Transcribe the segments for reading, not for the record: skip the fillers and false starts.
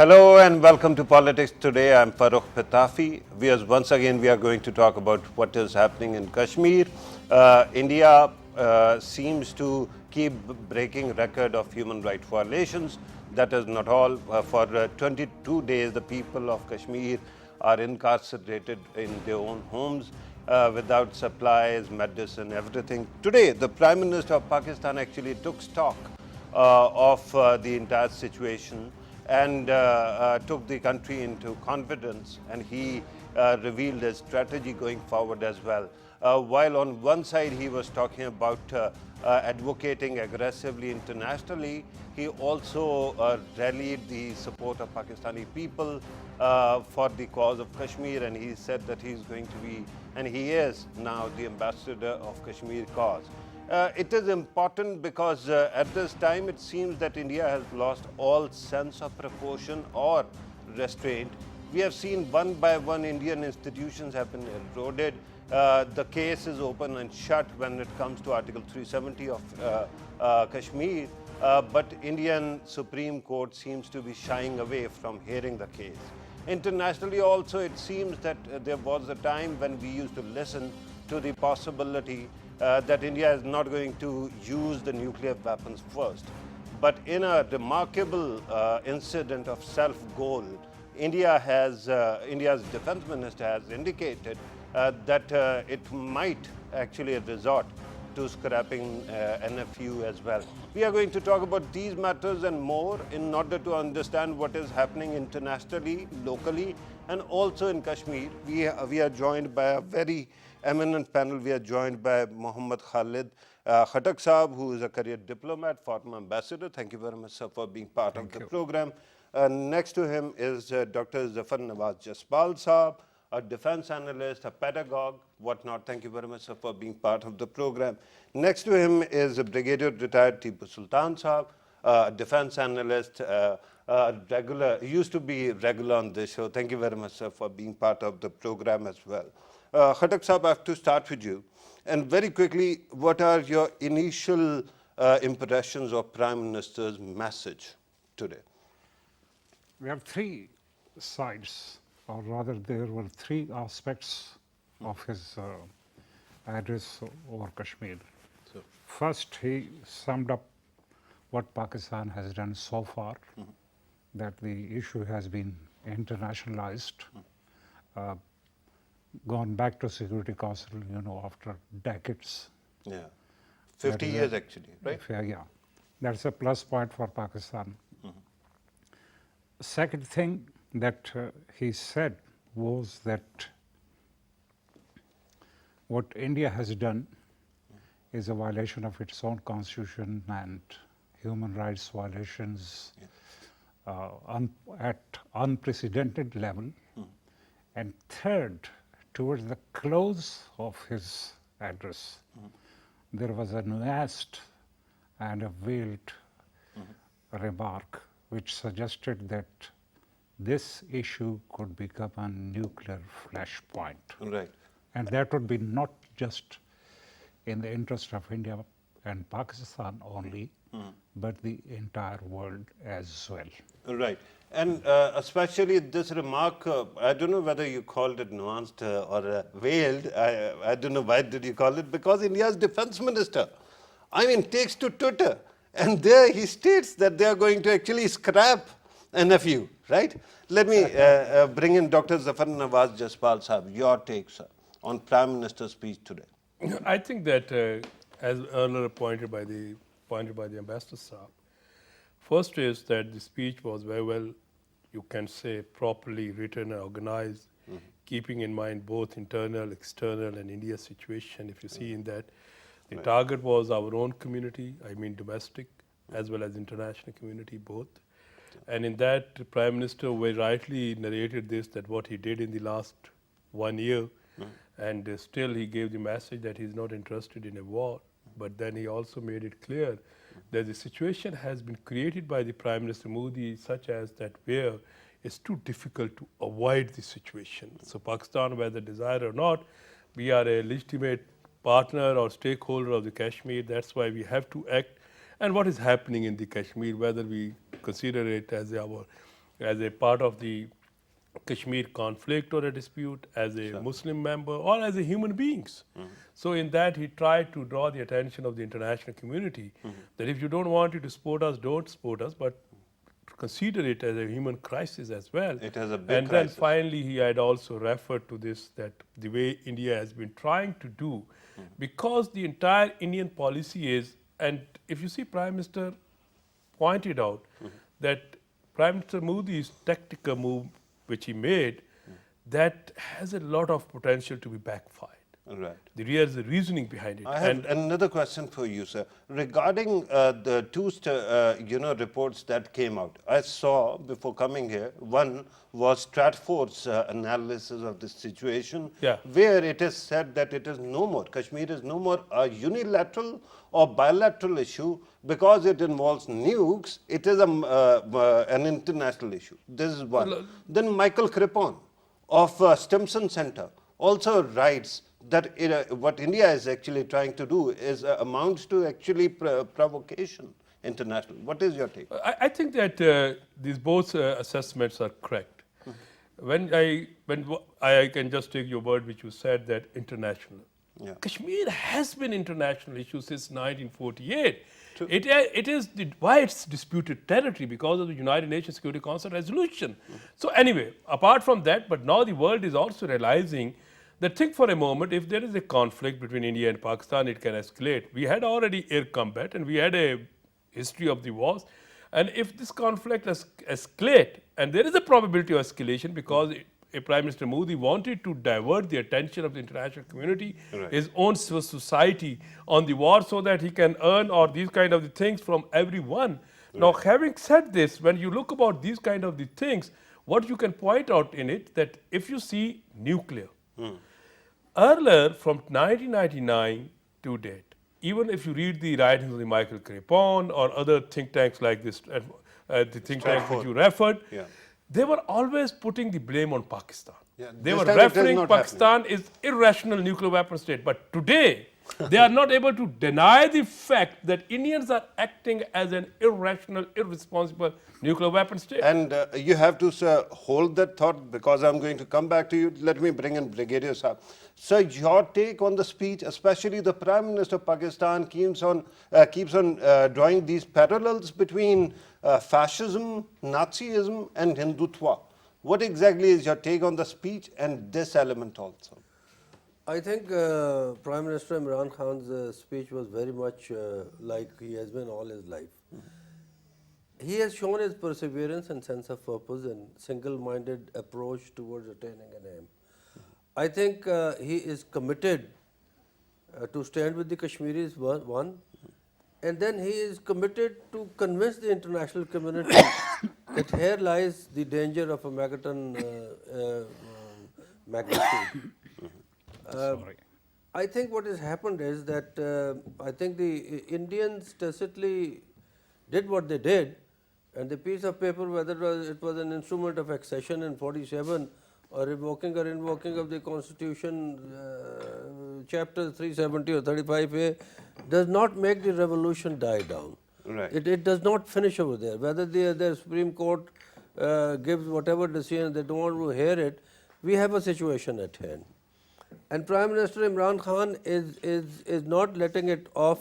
Hello and welcome to Politics Today. I'm Farooq Patafi. Once again we are going to talk about what is happening in Kashmir. India seems to keep breaking record of human rights violations. That is not all. For 22 days, the people of Kashmir are incarcerated in their own homes without supplies, medicine, everything. Today, the Prime Minister of Pakistan actually took stock of the entire situation and took the country into confidence, and he revealed his strategy going forward as well. While on one side he was talking about advocating aggressively internationally, he also rallied the support of Pakistani people for the cause of Kashmir, and he said that he's going to be, and he is now, the ambassador of Kashmir cause. It is important because at this time it seems that India has lost all sense of proportion or restraint. We have seen one by one Indian institutions have been eroded. The case is open and shut when it comes to Article 370 of Kashmir, but Indian Supreme Court seems to be shying away from hearing the case. Internationally also, it seems that there was a time when we used to listen to the possibility that India is not going to use the nuclear weapons first. But in a remarkable incident of self-goal, India's defense minister has indicated that it might actually resort to scrapping NFU as well. We are going to talk about these matters and more in order to understand what is happening internationally, locally, and also in Kashmir. We are joined by a very eminent panel. We are joined by Mohammad Khalid Khattak Saab, who is a career diplomat, former ambassador. Thank you very much, sir, for being part of the program. Next to him is Dr. Zafar Nawaz Jaspal Saab, a defense analyst, a pedagogue, whatnot. Thank you very much, sir, for being part of the program. Next to him is Brigadier retired Tipu Sultan Saab, a defense analyst, used to be regular on this show. Thank you very much, sir, for being part of the program as well. Khattak Saab, I have to start with you. And very quickly, what are your initial impressions of Prime Minister's message today? We have three sides, or rather there were three aspects of his address over Kashmir. First, he summed up what Pakistan has done so far, that the issue has been internationalized, gone back to Security Council, after decades. Yeah, 50 years actually, right? Yeah, that's a plus point for Pakistan. Second thing that he said was that what India has done is a violation of its own constitution and human rights violations at unprecedented level. And third, towards the close of his address, there was a nuanced and a veiled remark which suggested that this issue could become a nuclear flashpoint. Right. And that would be not just in the interest of India and Pakistan only, but the entire world as well. Right. And especially this remark, I don't know whether you called it nuanced or veiled. I don't know why did you call it, because India's defense minister, takes to Twitter, and there he states that they are going to actually scrap NFU, right? Let me bring in Dr. Zafar Nawaz Jaspal Saab, your take, sir, on Prime Minister's speech today. I think that, as earlier pointed by the Ambassador Saab, first is that the speech was very well, you can say, properly written and organized, keeping in mind both internal, external, and India's situation. If you see in that, the target was our own community, domestic, as well as international community, both. And in that, the Prime Minister very rightly narrated this, that what he did in the last 1 year, and still he gave the message that he's not interested in a war. But then he also made it clear that the situation has been created by the Prime Minister Modi, such as that where it's too difficult to avoid the situation. So Pakistan, whether desired or not, we are a legitimate partner or stakeholder of the Kashmir. That's why we have to act. And what is happening in the Kashmir, whether we consider it as our as a part of the Kashmir conflict or a dispute, as a Muslim member, or as a human beings. So in that he tried to draw the attention of the international community that if you don't want you to support us, don't support us, but consider it as a human crisis as well. It has a big and crisis. then finally he had also referred to this, that the way India has been trying to do, because the entire Indian policy is, and if you see Prime Minister pointed out that Prime Minister Modi's tactical move which he made, that has a lot of potential to be backfired. Right. There's a reasoning behind it. I have another question for you, sir. Regarding the two reports that came out, I saw before coming here, one was Stratford's analysis of this situation, Yeah. where it is said that it is no more, Kashmir is no more a unilateral or bilateral issue because it involves nukes, it is an international issue. This is one. Then Michael Crippon of Stimson Center also writes that what India is actually trying to do is amounts to actually provocation international. What is your take? I think that these both assessments are correct. When I can just take your word which you said that international. Yeah. Kashmir has been international issue since 1948. It is why it's disputed territory because of the United Nations Security Council resolution. So anyway, apart from that, but now the world is also realizing that, think for a moment, if there is a conflict between India and Pakistan, it can escalate. We had already air combat and we had a history of the wars. And if this conflict escalate, and there is a probability of escalation because Prime Minister Modi wanted to divert the attention of the international community, his own civil society on the war so that he can earn or these kind of the things from everyone. Now, having said this, when you look about these kind of the things, what you can point out in it that if you see nuclear, earlier from 1999 to date, even if you read the writings of the Michael Crippon or other think tanks like this, the think tank which you referred, they were always putting the blame on Pakistan. They This were time it is referring not Pakistan is irrational nuclear weapon state. But today, they are not able to deny the fact that Indians are acting as an irrational, irresponsible nuclear weapon state. And you have to, sir, hold that thought because I'm going to come back to you. Let me bring in Brigadier Saab. Sir, your take on the speech, especially the Prime Minister of Pakistan keeps on drawing these parallels between fascism, Nazism and Hindutva. What exactly is your take on the speech and this element also? I think Prime Minister Imran Khan's speech was very much like he has been all his life. He has shown his perseverance and sense of purpose and single-minded approach towards attaining an aim. I think he is committed to stand with the Kashmiris, one, and then he is committed to convince the international community that here lies the danger of a megaton magnitude. I think what has happened is that I think the Indians tacitly did what they did, and the piece of paper, whether it was an instrument of accession in 47 or revoking or invoking of the Constitution, chapter 370 or 35A, does not make the revolution die down. Right. It does not finish over there. Whether the Supreme Court gives whatever decision, they don't want to hear it, we have a situation at hand. And Prime Minister Imran Khan is not letting it off,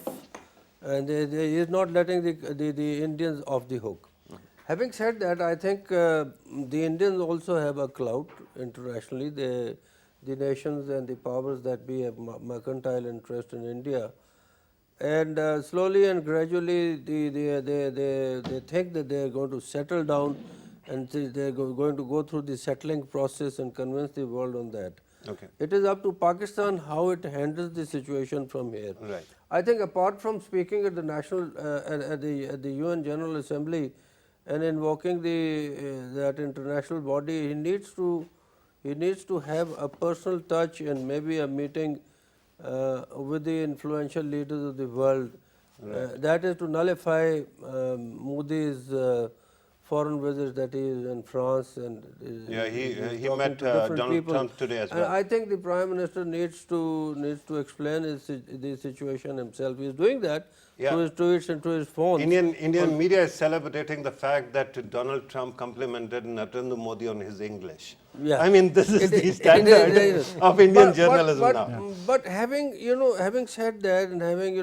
and he is not letting the Indians off the hook. Having said that, I think the Indians also have a clout internationally. The nations and the powers that be have mercantile interest in India, and slowly and gradually they think that they are going to settle down, and they are going to go through the settling process and convince the world on that. Okay. It is up to Pakistan how it handles the situation from here. Right. I think apart from speaking at the national at the UN General Assembly and invoking that international body, he needs to have a personal touch and maybe a meeting with the influential leaders of the world. That is to nullify Modi's foreign visits that he is in France and Yeah, he talking met to different Donald people. Trump today as And well. I think the Prime Minister needs to explain the situation himself. He is doing that Yeah. through his tweets and through his phones. Indian media is celebrating the fact that Donald Trump complimented Narendra Modi on his English. Yeah. I mean, this is the It standard is. of Indian But- journalism but, now. But having having said that and having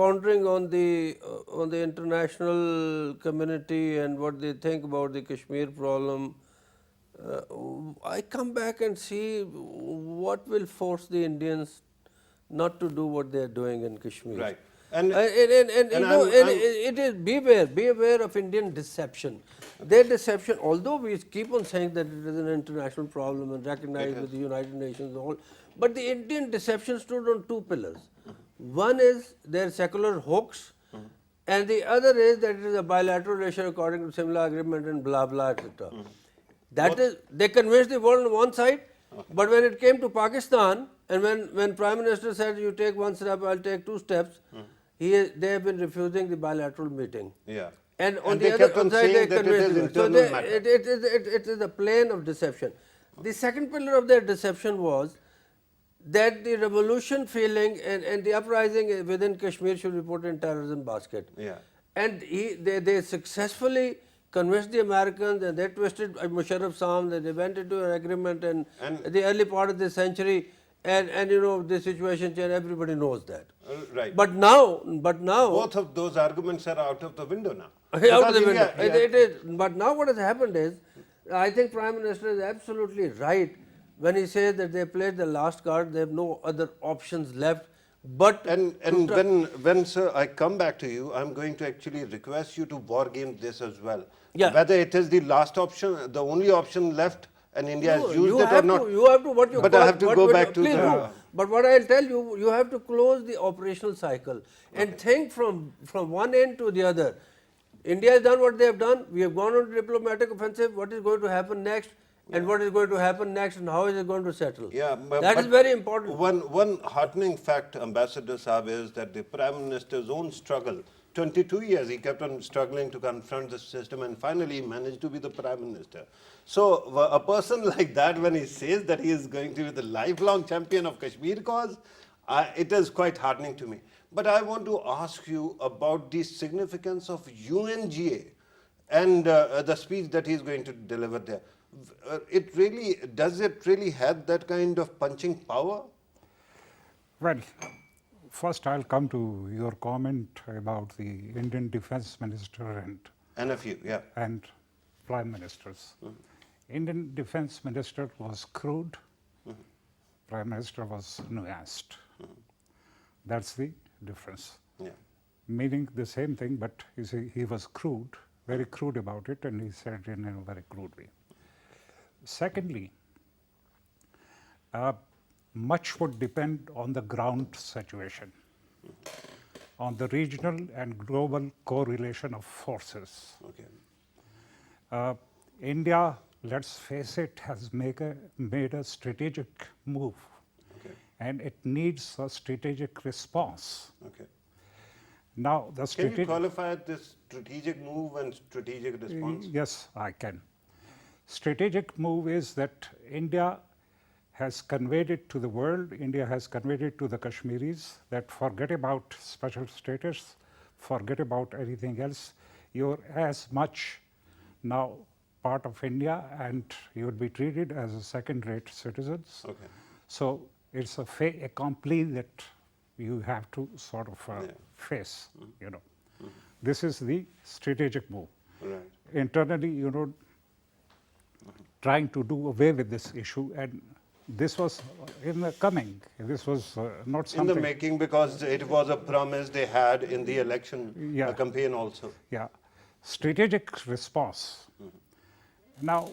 pondering on the international community and what they think about the Kashmir problem, I come back and see what will force the Indians not to do what they are doing in Kashmir. Right. And- It is be aware of Indian deception. Their deception, although we keep on saying that it is an international problem and recognized with the United Nations and all, but the Indian deception stood on two pillars. One is their secular hoax, and the other is that it is a bilateral relation according to Simla agreement and blah blah etc. That is, they convinced the world on one side, but when it came to Pakistan, and when Prime Minister said you take one step, I'll take two steps, they have been refusing the bilateral meeting. Yeah. And on they the kept other on side, they saying that it convinced is the world. So internal matter. it is a plane of deception. The second pillar of their deception was that the revolution feeling and the uprising within Kashmir should be put in terrorism basket. Yeah. And they successfully convinced the Americans, and they twisted Musharraf Sam, that they went into an agreement in the early part of this century, and the situation changed, everybody knows that. Right. But now, Both of those arguments are out of the window now. out of the Because window. India- It is. But now what has happened is, I think Prime Minister is absolutely right when he says that they played the last card, they have no other options left. But And when sir, I come back to you, I'm going to actually request you to war game this as well. Yeah. Whether it is the last option, the only option left, and India has used you it or have not. to, you have to what you But call, I have to what go would back you- to please the- do. But what I'll tell you, you have to close the operational cycle and think from one end to the other. India has done what they have done. We have gone on to diplomatic offensive. What is going to happen next? And what is going to happen next, and how is it going to settle? Yeah, That is very important. One heartening fact, Ambassador Saab, is that the Prime Minister's own struggle, 22 years he kept on struggling to confront the system, and finally he managed to be the Prime Minister. So a person like that, when he says that he is going to be the lifelong champion of Kashmir cause, it is quite heartening to me. But I want to ask you about the significance of UNGA and the speech that he is going to deliver there. Does it really have that kind of punching power? Well, first I'll come to your comment about the Indian Defense Minister NFU, yeah. and Prime Ministers. Indian Defense Minister was crude, Prime Minister was nuanced. That's the difference. Yeah. Meaning the same thing, but you see, he was crude, very crude about it, and he said it in a very crude way. Secondly, much would depend on the ground situation, on the regional and global correlation of forces. Okay. India, let's face it, has made a strategic move, Okay. and it needs a strategic response. Okay. Now, the Can you strategic. qualify this strategic move and strategic response? Yes, I can. Strategic move is that India has conveyed it to the world, India has conveyed it to the Kashmiris that forget about special status, forget about anything else. You're as much now part of India, and you would be treated as a second-rate citizens. Okay. So it's a fait accompli that you have to sort of face, This is the strategic move. Right. Internally, trying to do away with this issue, and this was in the coming. This was not In the something. making, because it was a promise they had in the election Yeah. campaign also. Yeah, strategic response. Now,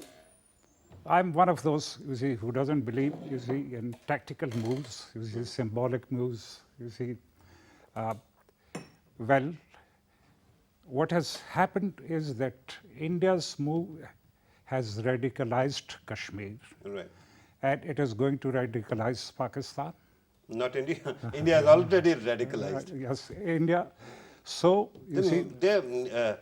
I'm one of those, who doesn't believe, in tactical moves, symbolic moves, well, what has happened is that India's move has radicalized Kashmir, Right. and it is going to radicalize Pakistan. Not India. India is already radicalized. Yes, India. So, you see, Their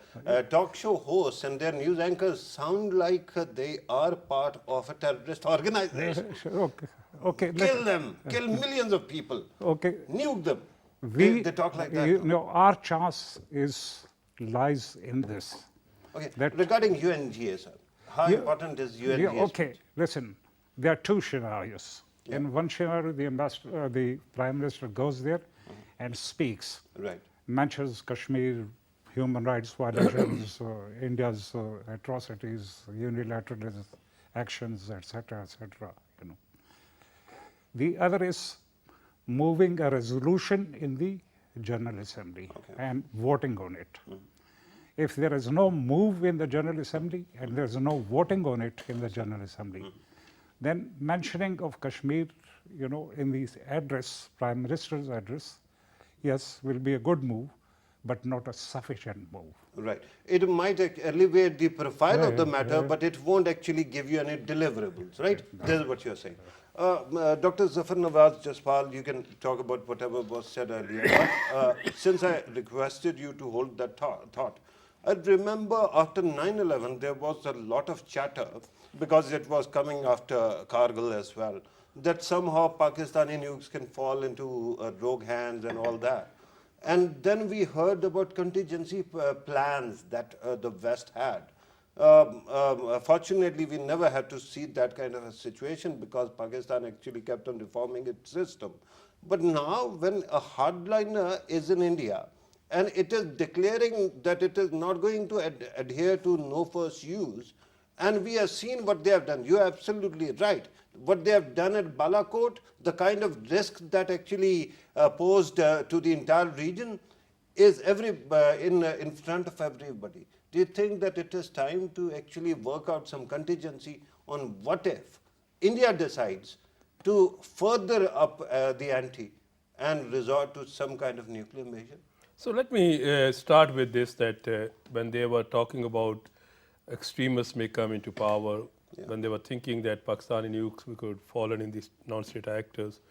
talk show hosts and their news anchors sound like they are part of a terrorist organization. okay, okay, Kill them, kill millions of people, okay. nuke them. We, They talk like that. you know, our chance lies in this. Okay, that- regarding UNGA, sir, how Yeah, important is UNGA? Yeah, okay, listen, there are two scenarios. In one scenario, the Prime Minister goes there and speaks, Right. mentions Kashmir, human rights violations, India's atrocities, unilateral actions, etc., etc. You know. The other is moving a resolution in the General Assembly and voting on it. If there is no move in the General Assembly and there is no voting on it in the General Assembly, then mentioning of Kashmir, you know, in the address, Prime Minister's address, yes, will be a good move, but not a sufficient move. Right. It might elevate the profile of the Yeah, matter, but it won't actually give you any deliverables, right? This is what you're saying. Dr. Zafar Nawaz Jaspal, you can talk about whatever was said earlier. But, since I requested you to hold that thought, I remember after 9/11 there was a lot of chatter because it was coming after Kargil as well, that somehow Pakistani nukes can fall into rogue hands and all that. And then we heard about contingency plans that the West had. Fortunately, we never had to see that kind of a situation because Pakistan actually kept on reforming its system. But now, when a hardliner is in India and it is declaring that it is not going to adhere to no first use, and we have seen what they have done. You are absolutely right. What they have done at Balakot, the kind of risk that actually posed to the entire region is in front of everybody. Do you think that it is time to actually work out some contingency on what if India decides to further up the ante and resort to some kind of nuclear measure? So let me start with this, that when they were talking about extremists may come into power, when they were thinking that Pakistani nukes could fall in these non-state actors,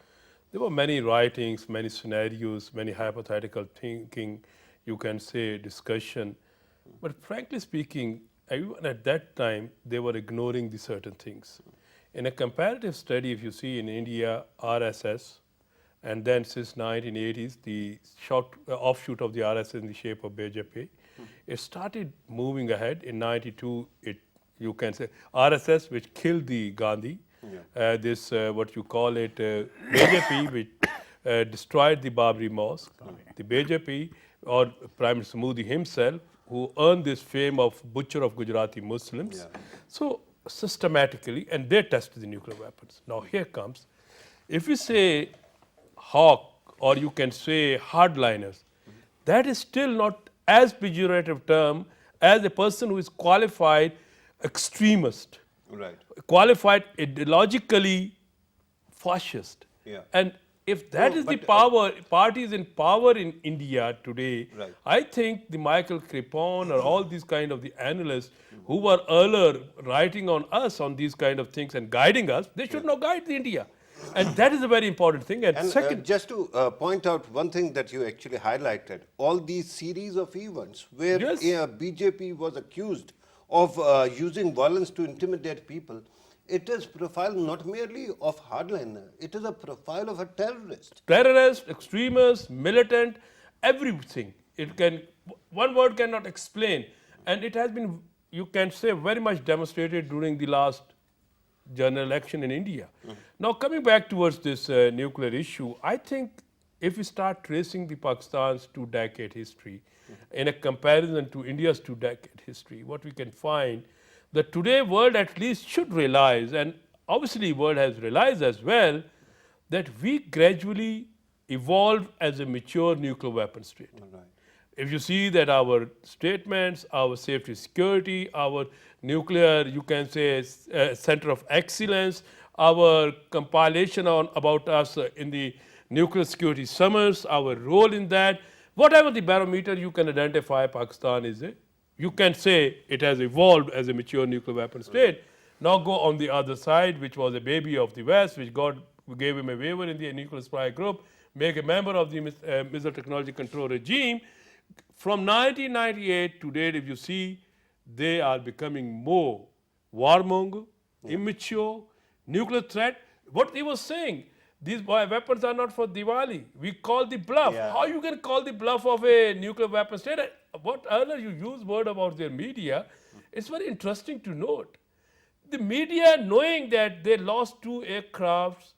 there were many writings, many scenarios, many hypothetical thinking, you can say discussion. But frankly speaking, even at that time, they were ignoring the certain things. In a comparative study, if you see in India, RSS, and then since 1980s, the offshoot of the RSS in the shape of BJP, it started moving ahead. In 92, you can say RSS, which killed the Gandhi, this what you call it BJP, which destroyed the Babri Mosque, the BJP or Prime Minister Modi himself, who earned this fame of butcher of Gujarati Muslims. So systematically, and they tested the nuclear weapons. Now here comes, if you say hawk, or you can say hardliners, that is still not as pejorative term as a person who is qualified extremist, Right. qualified ideologically fascist. Yeah. And if that No, is the but, power, parties in power in India today, Right. I think the Michael Crepon or all these kind of the analysts who were earlier writing on us on these kind of things and guiding us, they should now guide the India. And that is a very important thing. And, And second, just to point out one thing that you actually highlighted, all these series of events where Yes. BJP was accused of using violence to intimidate people, it is profile not merely of hardliner, it is a profile of a terrorist. terrorist, extremist, militant, everything. It can, one word cannot explain. And it has been, you can say, very much demonstrated during the last general election in India. Now coming back towards this nuclear issue, I think if we start tracing the Pakistan's 2-decade history in a comparison to India's 2-decade history, what we can find that today world at least should realize, and obviously world has realized as well, that we gradually evolved as a mature nuclear weapon state. If you see that our statements, our safety security, our nuclear, you can say, center of excellence, our compilation on about us in the nuclear security summits, our role in that, whatever the barometer you can identify, Pakistan is a, you can say it has evolved as a mature nuclear weapon state. Now go on the other side, which was a baby of the West, which God gave him a waiver in the nuclear supply group, make a member of the Missile Technology Control Regime, From 1998 to date, if you see, they are becoming more warmonger, immature, nuclear threat. What they were saying, these weapons are not for Diwali. We call the bluff. Yeah. How you can call the bluff of a nuclear weapon state? What earlier you used word about their media, it's very interesting to note. The media, knowing that they lost 2 aircrafts,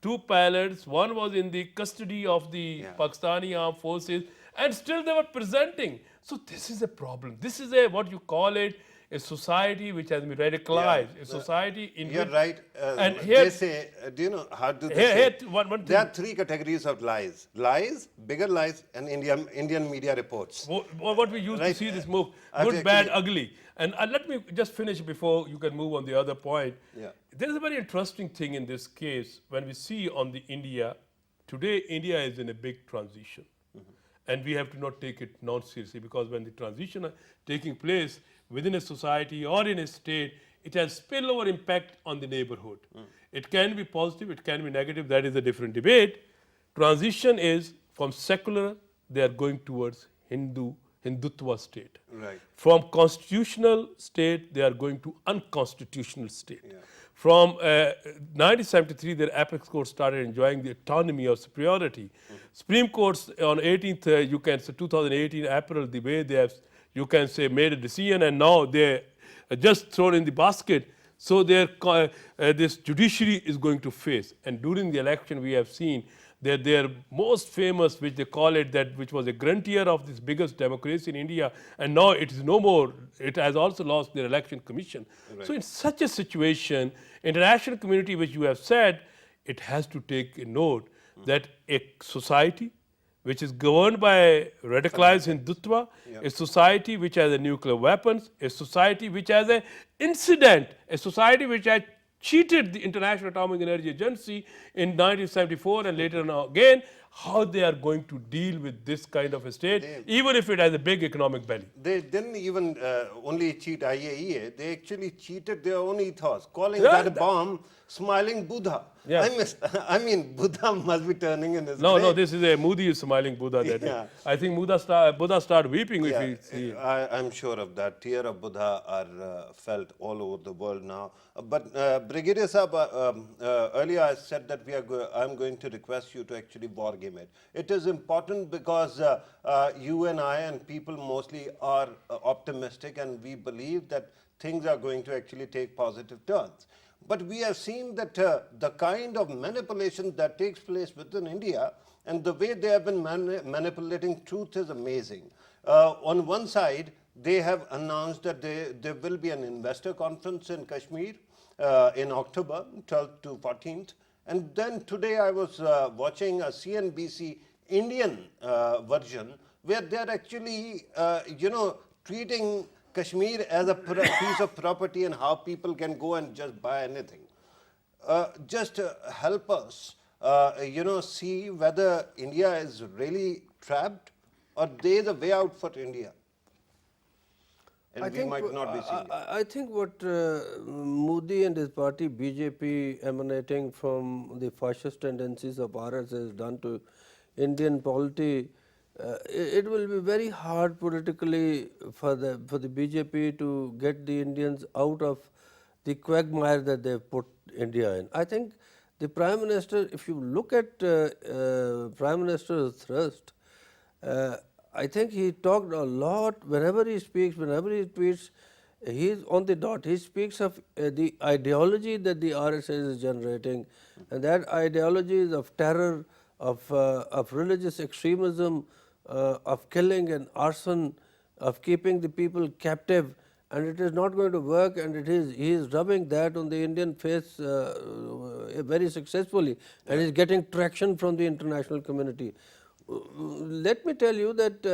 2 pilots, one was in the custody of the Pakistani armed forces, and still they were presenting. So this is a problem. This is a, what you call it, a society which has been radicalized, a society in You're which, right. and They here, say, do you know how do they here, say? here, one There are thing. 3 categories of lies: lies, bigger lies, and Indian media reports. What we used to Right. see this move, I've good, bad, actually- ugly. And let me just finish before you can move on the other point. Yeah. There is a very interesting thing in this case when we see on the India, today India is in a big transition. And we have to not take it non-seriously, because when the transition is taking place within a society or in a state, it has spillover impact on the neighborhood. It can be positive, it can be negative, that is a different debate. Transition is from secular, they are going towards Hindutva state. Right. From constitutional state, they are going to unconstitutional state. From 1973, their apex court started enjoying the autonomy or superiority. Supreme Court on 18th, you can say 2018 April, the way they have, you can say, made a decision, and now they just thrown in the basket. So this judiciary is going to face. And during the election, we have seen that their most famous, which they call it, that which was a gruntier of this biggest democracy in India, and now it is no more. It has also lost their election commission. So in such a situation, international community, which you have said, it has to take a note that a society which is governed by radicalized Hindutva, a society which has a nuclear weapons, a society which has an incident, a society which has cheated the International Atomic Energy Agency in 1974 and later on again, how they are going to deal with this kind of a state, even if it has a big economic belly. They didn't even only cheat IAEA, they actually cheated their own ethos, calling Yeah, that bomb smiling Buddha. Yeah. I mean, Buddha must be turning in his No, grave. no, this is a Moody is smiling Buddha. That Yeah. I think Buddha start weeping if he see. I'm sure of that. Tear of Buddha are felt all over the world now. But Brigadier Saab, earlier I said that I'm going to request you to actually war game it. It is important because you and I and people mostly are optimistic, and we believe that things are going to actually take positive turns. But we have seen that the kind of manipulation that takes place within India and the way they have been manipulating truth is amazing. On one side, they have announced that there will be an investor conference in Kashmir in October 12th to 14th. And then today I was watching a CNBC Indian version where they're actually, treating Kashmir as a piece of property and how people can go and just buy anything. Just help us, see whether India is really trapped or there is a way out for India. And we might not be seeing it. I think what Modi and his party BJP emanating from the fascist tendencies of RS has done to Indian polity, it will be very hard politically for the BJP to get the Indians out of the quagmire that they've put India in. I think the Prime Minister, if you look at Prime Minister's thrust, I think he talked a lot. Whenever he speaks, whenever he tweets, he is on the dot. He speaks of the ideology that the RSS is generating, and that ideology is of terror, of religious extremism, of killing and arson, of keeping the people captive, and it is not going to work, and he is rubbing that on the Indian face very successfully, and is getting traction from the international community. Let me tell you that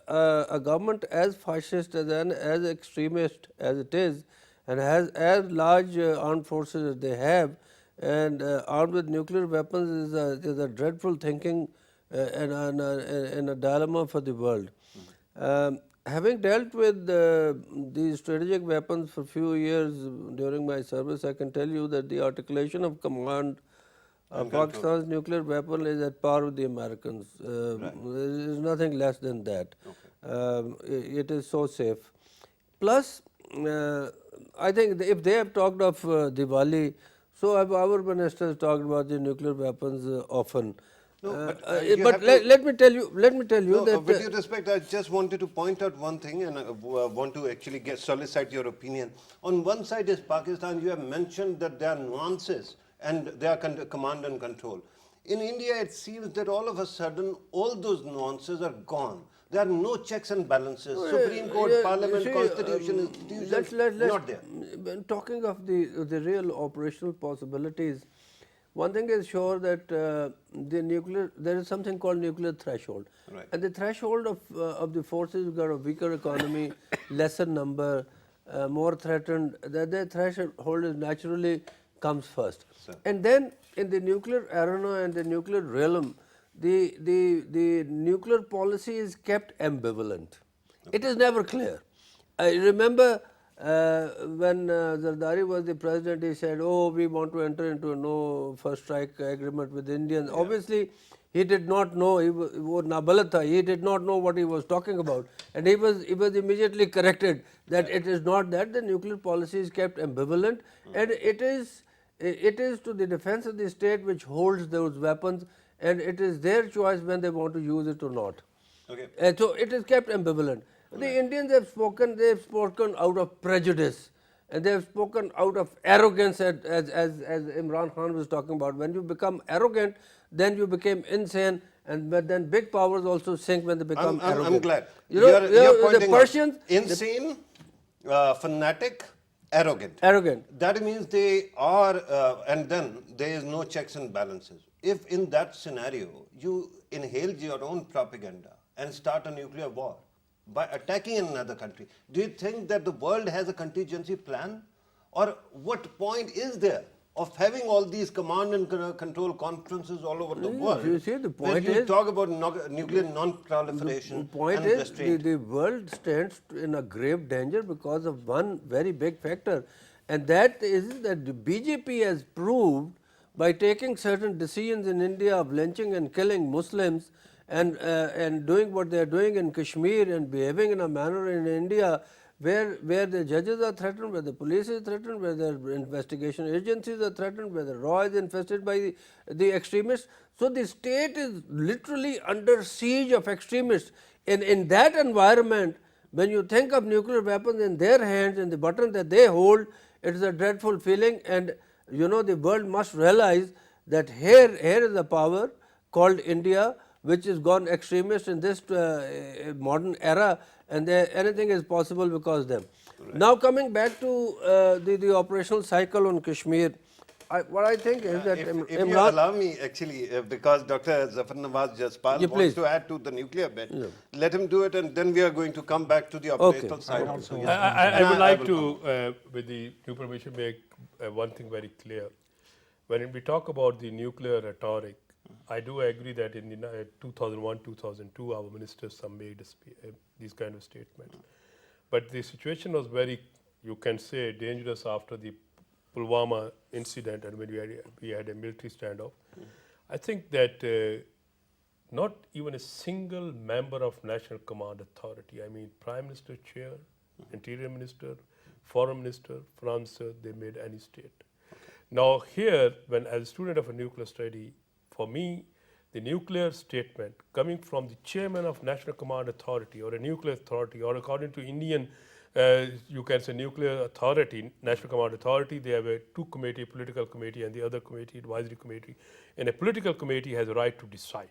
a government as fascist as extremist as it is, and has as large armed forces as they have, and armed with nuclear weapons is a dreadful thinking and a dilemma for the world. Having dealt with these strategic weapons for a few years during my service, I can tell you that the articulation of command Pakistan's nuclear weapon is at par with the Americans. There is nothing less than that. It is so safe. Plus, I think if they have talked of Diwali, so have our ministers talked about the nuclear weapons often. But let me tell you No, that with due respect, I just wanted to point out one thing and I want to actually solicit your opinion. On one side is Pakistan, you have mentioned that there are nuances and they are command and control. In India, it seems that all of a sudden, all those nuances are gone. There are no checks and balances. Supreme Court, Parliament, see, Constitution, institutions, not there. Talking of the real operational possibilities, one thing is sure that there is something called nuclear threshold. Right. And the threshold of the forces got a weaker economy, lesser number, more threatened, their threshold is naturally comes first. And then in the nuclear arena and the nuclear realm, the nuclear policy is kept ambivalent. It is never clear. I remember when Zardari was the president, he said, "Oh, we want to enter into a no first strike agreement with Indians." Obviously, he did not know. He was Nabalata. He did not know what he was talking about, and he was immediately corrected that it is not that. The nuclear policy is kept ambivalent, and it is to the defense of the state which holds those weapons, and it is their choice when they want to use it or not. Okay. So it is kept ambivalent. The Indians have spoken out of prejudice, and they have spoken out of arrogance, as Imran Khan was talking about. When you become arrogant, then you become insane, but then big powers also sink when they become arrogant. I'm glad. You're pointing the Persians, out. Insane, fanatic, arrogant. That means they are, and then there is no checks and balances. If in that scenario you inhale your own propaganda and start a nuclear war by attacking another country, do you think that the world has a contingency plan? Or what point is there of having all these command and control conferences all over the world? You see, the point where you is, talk about nuclear non-proliferation the point and is restraint. the world stands in a grave danger because of one very big factor, and that is that the BJP has proved by taking certain decisions in India of lynching and killing Muslims and doing what they are doing in Kashmir and behaving in a manner in India where the judges are threatened, where the police is threatened, where the investigation agencies are threatened, where the law is infested by the extremists. So the state is literally under siege of extremists. In that environment, when you think of nuclear weapons in their hands and the button that they hold, it is a dreadful feeling, and you know the world must realize that here is a power called India, which is gone extremist in this modern era, and anything is possible because of them. Right. Now coming back to the operational cycle on Kashmir, what I think is that if you allow me, actually, because Dr. Zafar Nawaz Jaspal wants to add to the nuclear bit, let him do it, and then we are going to come back to the operational side. Also. I would like to, with the new permission, make one thing very clear. When we talk about the nuclear rhetoric, I do agree that in the 2001-2002, our ministers some made these kind of statements. But the situation was very, you can say, dangerous after the Pulwama incident and when we had a military standoff. I think that not even a single member of National Command Authority, I mean Prime Minister, Chair, Interior Minister, Foreign Minister, France, they made any state. Now here, when as a student of a nuclear study, for me, the nuclear statement coming from the chairman of National Command Authority or a nuclear authority, or according to Indian, you can say nuclear authority, National Command Authority, they have a two committee, political committee and the other committee, advisory committee. And a political committee has a right to decide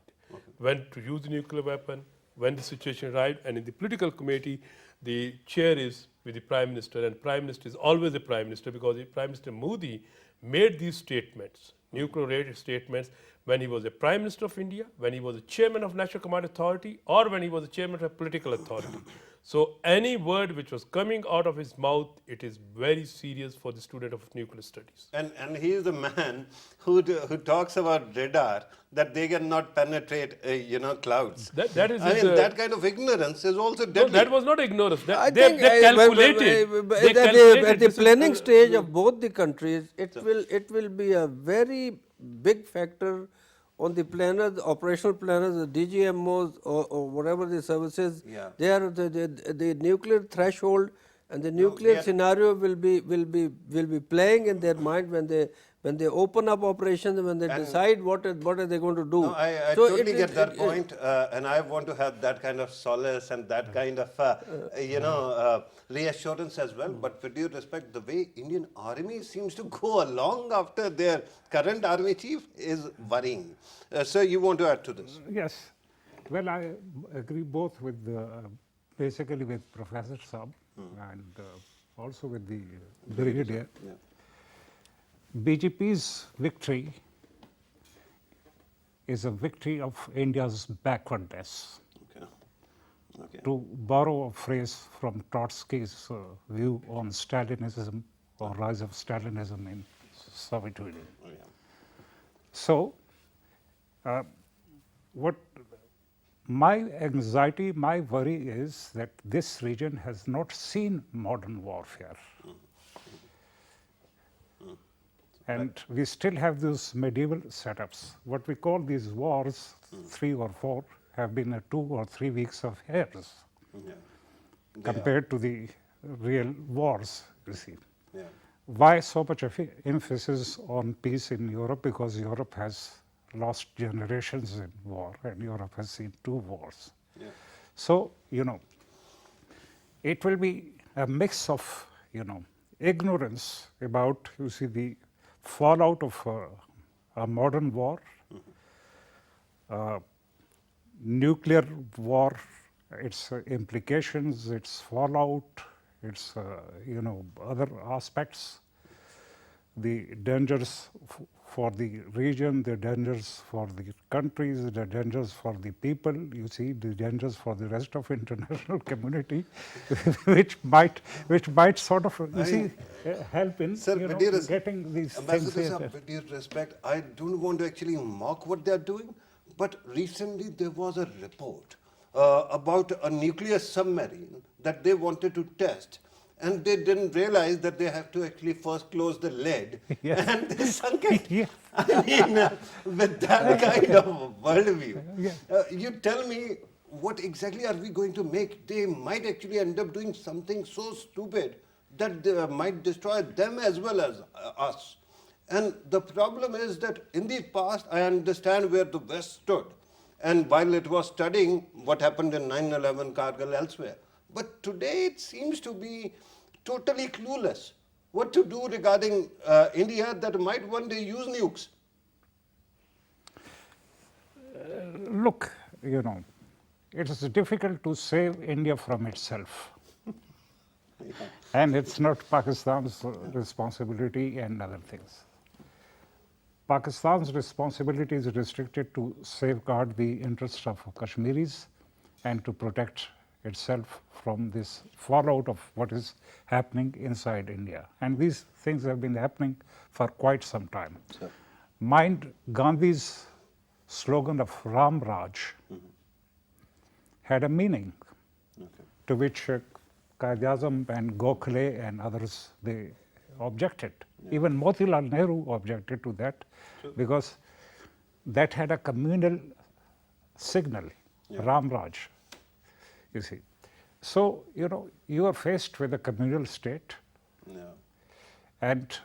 when to use the nuclear weapon, when the situation arrived. And in the political committee, the chair is with the Prime Minister, and Prime Minister is always the Prime Minister because the Prime Minister Modi made these statements, nuclear-related statements, when he was a Prime Minister of India, when he was a Chairman of National Command Authority, or when he was a Chairman of a political authority. So any word which was coming out of his mouth, it is very serious for the student of nuclear studies. And he is the man who talks about radar, that they cannot penetrate, clouds. That is that kind of ignorance is also deadly. No, that was not ignorance. I They think calculated. at the planning stage of both the countries, it will be a very big factor on the planners, the operational planners, the DGMOs or whatever the services. Yeah. They are the nuclear threshold and the nuclear we are- scenario will be playing in their mind when they open up operations, when they decide what are they going to do. No, I So totally it- get it- that it- point, and I want to have that kind of solace and that kind of, reassurance as well. But with due respect, the way Indian Army seems to go along after their current army chief is worrying. Sir, you want to add to this? Yes. Well, I agree both with basically with Professor Saab and also with the Brigadier. Yeah. BJP's victory is a victory of India's backwardness. Okay. Okay. To borrow a phrase from Trotsky's view on Stalinism or rise of Stalinism in Soviet Union. Oh, yeah. So, what my anxiety, my worry is that this region has not seen modern warfare. And we still have those medieval setups. What we call these wars, 3 or 4, have been 2 or 3 weeks of hairs Yeah. compared to the real wars, you see. Yeah. Why so much of emphasis on peace in Europe? Because Europe has lost generations in war, and Europe has seen 2 wars. Yeah. So, it will be a mix of, ignorance about, the fallout of a modern war, nuclear war, its implications, its fallout, its, other aspects, the dangers for the region, the dangers for the countries, the dangers for the people, the dangers for the rest of international community, which might sort of, help in, Sir, with due res- getting these things. Ambassador in. Saab, with due respect, I don't want to actually mock what they are doing, but recently there was a report about a nuclear submarine that they wanted to test. And they didn't realize that they have to actually first close the lid, Yeah. and they sunk it. Yeah. I mean, with that kind of worldview, Yeah. you tell me, what exactly are we going to make? They might actually end up doing something so stupid that they might destroy them as well as us. And the problem is that in the past, I understand where the West stood, and while it was studying what happened in 9/11, Kargil, elsewhere. But today it seems to be totally clueless what to do regarding India that might one day use nukes. Look, it is difficult to save India from itself. And it's not Pakistan's responsibility and other things. Pakistan's responsibility is restricted to safeguard the interests of Kashmiris and to protect itself from this fallout of what is happening inside India. And these things have been happening for quite some time. Sure. Mind Gandhi's slogan of Ram Raj had a meaning to which Quaid-e-Azam and Gokhale and others, they objected. Even Motilal Nehru objected to that because that had a communal signal, Ram Raj, you see. So, you are faced with a communal state. Yeah. And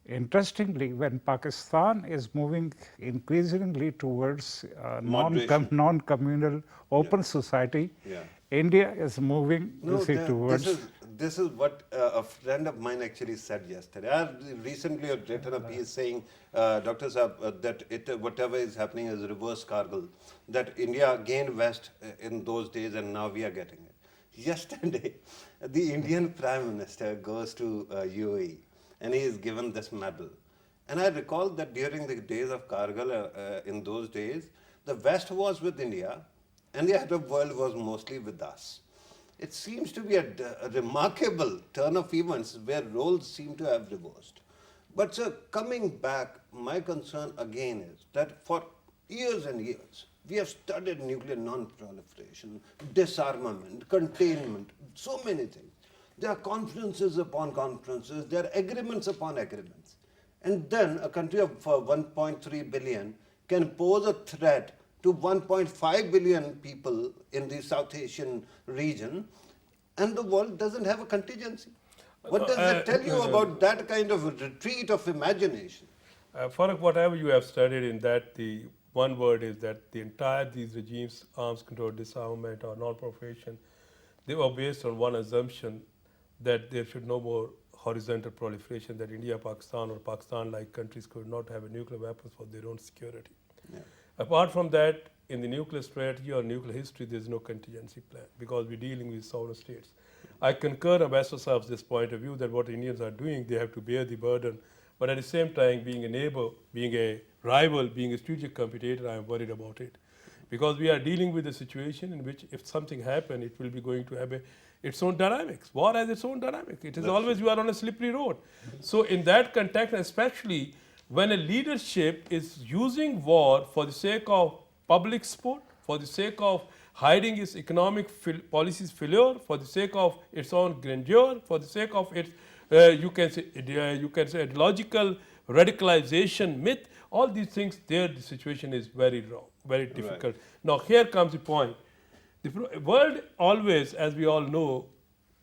interestingly, when Pakistan is moving increasingly towards Moderation. non-communal open society, Yeah. India is moving towards. This is what a friend of mine actually said yesterday. I recently have written a piece saying, Dr. Saab, that whatever is happening is reverse Kargil, that India gained West in those days and now we are getting it. Yesterday, the Indian Prime Minister goes to UAE and he is given this medal. And I recall that during the days of Kargil, in those days, the West was with India and the Arab world was mostly with us. It seems to be a remarkable turn of events where roles seem to have reversed. But sir, coming back, my concern again is that for years and years, we have studied nuclear non-proliferation, disarmament, containment, so many things. There are conferences upon conferences, there are agreements upon agreements. And then a country of 1.3 billion can pose a threat to 1.5 billion people in the South Asian region, and the world doesn't have a contingency. What does it tell you about that kind of retreat of imagination? Farooq, whatever you have studied in that, the one word is that the entire these regimes, arms control, disarmament, or non-proliferation, they were based on one assumption that there should no more horizontal proliferation, that India, Pakistan, or Pakistan-like countries could not have a nuclear weapons for their own security. Yeah. Apart from that, in the nuclear strategy or nuclear history, there is no contingency plan because we're dealing with sovereign states. I concur Ambassador Saab's this point of view that what Indians are doing, they have to bear the burden. But at the same time, being a neighbor, being a rival, being a strategic competitor, I am worried about it. Because we are dealing with a situation in which if something happens, it will be going to have its own dynamics. War has its own dynamic. It is always you are on a slippery road. So in that context, especially when a leadership is using war for the sake of public support, for the sake of hiding its economic policies failure, for the sake of its own grandeur, for the sake of its, you can say ideological radicalization myth, all these things, there the situation is very wrong, very difficult. Now here comes the point. The world always, as we all know,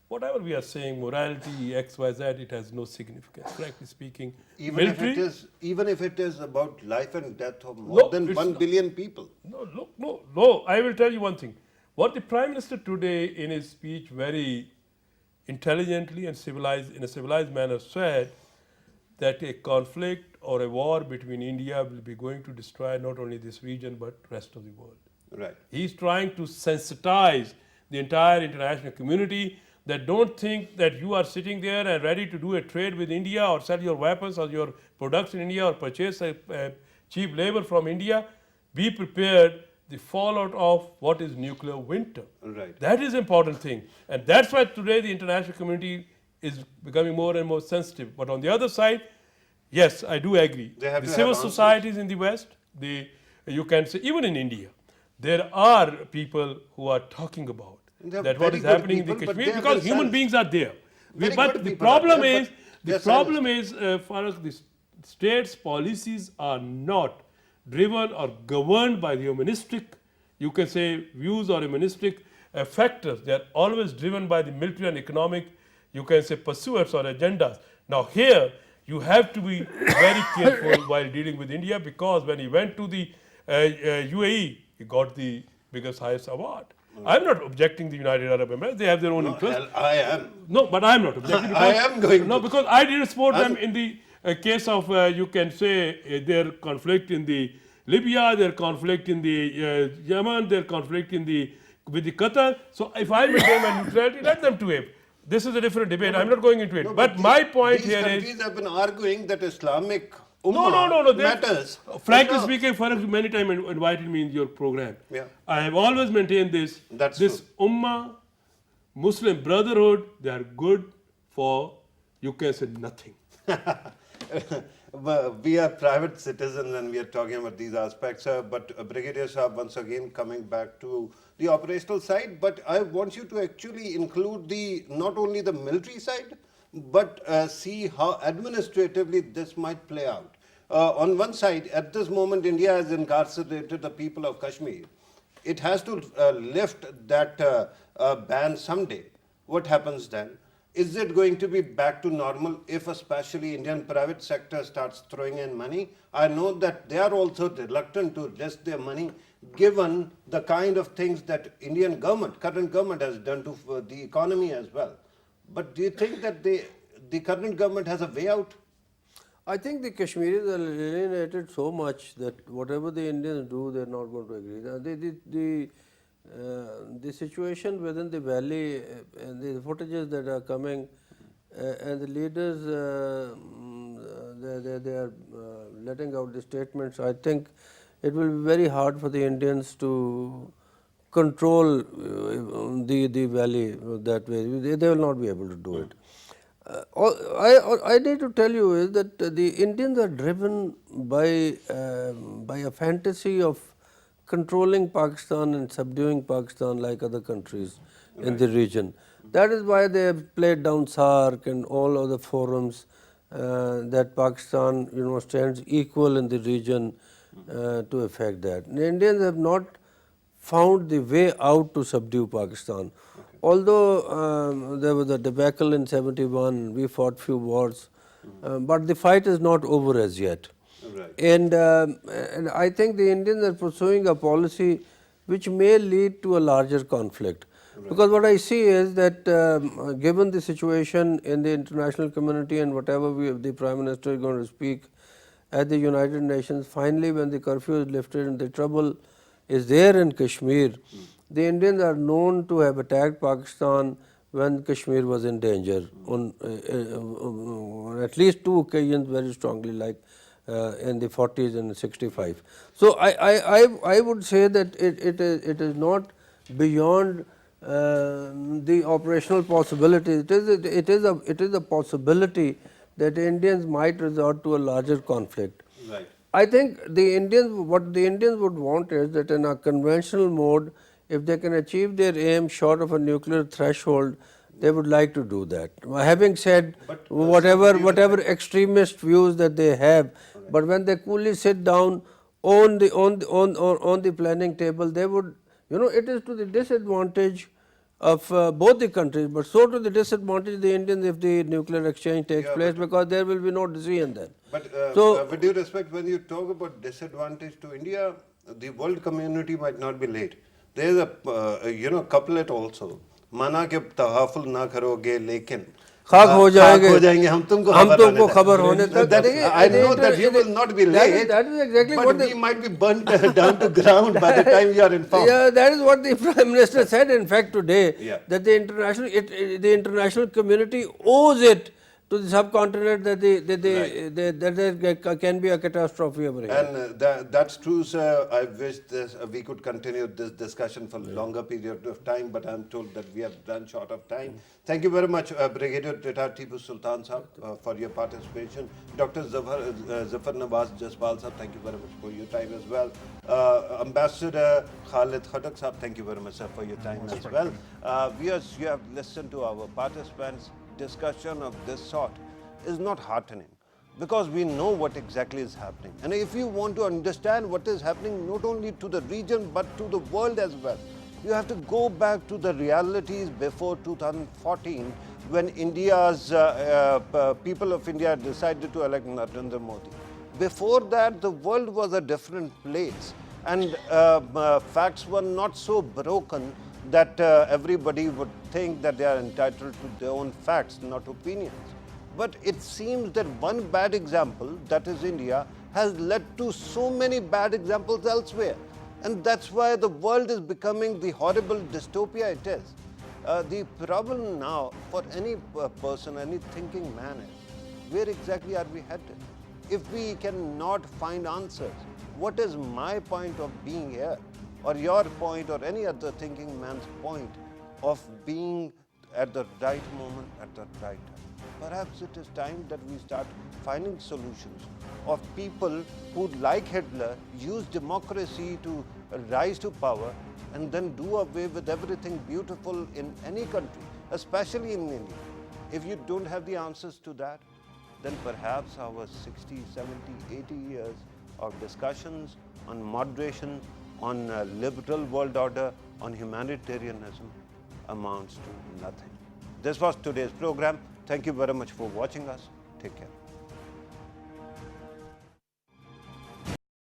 whatever we are saying, morality, X, Y, Z, it has no significance, frankly speaking. Even if it is about life and death of more than 1 billion people. No, look, no. I will tell you one thing. What the Prime Minister today in his speech very intelligently and in a civilized manner said that a conflict or a war between India will be going to destroy not only this region but rest of the world. Right. He's trying to sensitize the entire international community that don't think that you are sitting there and ready to do a trade with India or sell your weapons or your products in India or purchase cheap labor from India. Be prepared the fallout of what is nuclear winter. Right. That is important thing. And that's why today the international community is becoming more and more sensitive. But on the other side, yes, I do agree. They have The to civil have answers. societies in the West, you can say, even in India, there are people who are talking about They are that what very is good happening people, in the but Kashmir they because human themselves- beings are there. Very But good the people are problem there, is, but the they're problem is, Farooq, the states' policies are not driven or governed by the humanistic, you can say, views or humanistic factors. They are always driven by the military and economic, you can say, pursuits or agendas. Now here, you have to be very careful while dealing with India because when he went to the UAE, he got the biggest, highest award. I'm not objecting the United Arab Emirates. They have their own interest. Hell, I am. No, but I'm not objecting. I am going No, to. because I didn't support them in the case of, you can say, their conflict in the Libya, their conflict in the Yemen, their conflict in with the Qatar. So if I maintain my neutrality, let them to it. This is a different debate. I'm not going into it. No, but my point these here countries is... have been arguing that Islamic No. Ummah they- matters. Frankly No. speaking, Farooq many times invited me in your program. Yeah. I have always maintained this. That's this Ummah, Muslim Brotherhood, they are good for, you can say, nothing. Well, we are private citizens and we are talking about these aspects. But Brigadier Saab, once again coming back to the operational side, but I want you to actually include not only the military side, but see how administratively this might play out. On one side, at this moment, India has incarcerated the people of Kashmir. It has to lift that ban someday. What happens then? Is it going to be back to normal if especially Indian private sector starts throwing in money? I know that they are also reluctant to risk their money given the kind of things that Indian government, current government has done to the economy as well. But do you think that the current government has a way out? I think the Kashmiris are alienated so much that whatever the Indians do, they are not going to agree. The situation within the valley and the footages that are coming and the leaders, they are letting out the statements. I think it will be very hard for the Indians to control the valley that way. They will not be able to do it. I need to tell you is that the Indians are driven by a fantasy of controlling Pakistan and subduing Pakistan like other countries in the region. That is why they have played down SAARC and all other forums that Pakistan, stands equal in the region to affect that. The Indians have not found the way out to subdue Pakistan. Although there was a debacle in 71, we fought few wars, but the fight is not over as yet. Right. And I think the Indians are pursuing a policy which may lead to a larger conflict. Because what I see is that given the situation in the international community and whatever the Prime Minister is going to speak at the United Nations, finally when the curfew is lifted and the trouble is there in Kashmir, the Indians are known to have attacked Pakistan when Kashmir was in danger on at least 2 occasions very strongly, like in the 40s and 65. So I would say that it is not beyond the operational possibility. It is a possibility that Indians might resort to a larger conflict. Right. I think what the Indians would want is that in a conventional mode, if they can achieve their aim short of a nuclear threshold, they would like to do that. Having said whatever extremist views that they have, but when they coolly sit down on the planning table, they would, it is to the disadvantage of both the countries, but so to the disadvantage of the Indians if the nuclear exchange takes place, because there will be no decision then. But So- with due respect, when you talk about disadvantage to India, the world community might not be late. There is a couplet also. Mana ke tahaful na karoge, lekin खाक हो जाएंगे हम तुमको खबर होने तक I know that you will not be late, that is exactly but what we might be burnt down to ground by the time you are informed. Yeah, that is what the Prime Minister said in fact today, Yeah. that the international community owes it to the subcontinent that there can be a catastrophe over here. And that's true, sir. I wish we could continue this discussion for a longer period of time, but I'm told that we have run short of time. Thank you very much, Brigadier Retired Tipu Sultan Sahab, for your participation. Dr. Zafar Nawaz Jaspal Sahab, thank you very much for your time as well. Ambassador Khalid Khattak Sahab, thank you very much, sir, for your time as well. Viewers, you have listened to our participants. Discussion of this sort is not heartening, because we know what exactly is happening. And if you want to understand what is happening not only to the region but to the world as well, you have to go back to the realities before 2014, when people of India decided to elect Narendra Modi. Before that, the world was a different place, and facts were not so broken that everybody would think that they are entitled to their own facts, not opinions. But it seems that one bad example, that is India, has led to so many bad examples elsewhere. And that's why the world is becoming the horrible dystopia it is. The problem now for any person, any thinking man is, where exactly are we headed? If we cannot find answers, what is my point of being here? Or your point, or any other thinking man's point of being at the right moment, at the right time? Perhaps it is time that we start finding solutions of people who, like Hitler, use democracy to rise to power and then do away with everything beautiful in any country, especially in India. If you don't have the answers to that, then perhaps our 60, 70, 80 years of discussions on moderation, on liberal world order, on humanitarianism amounts to nothing. This was today's program. Thank you very much for watching us. Take care.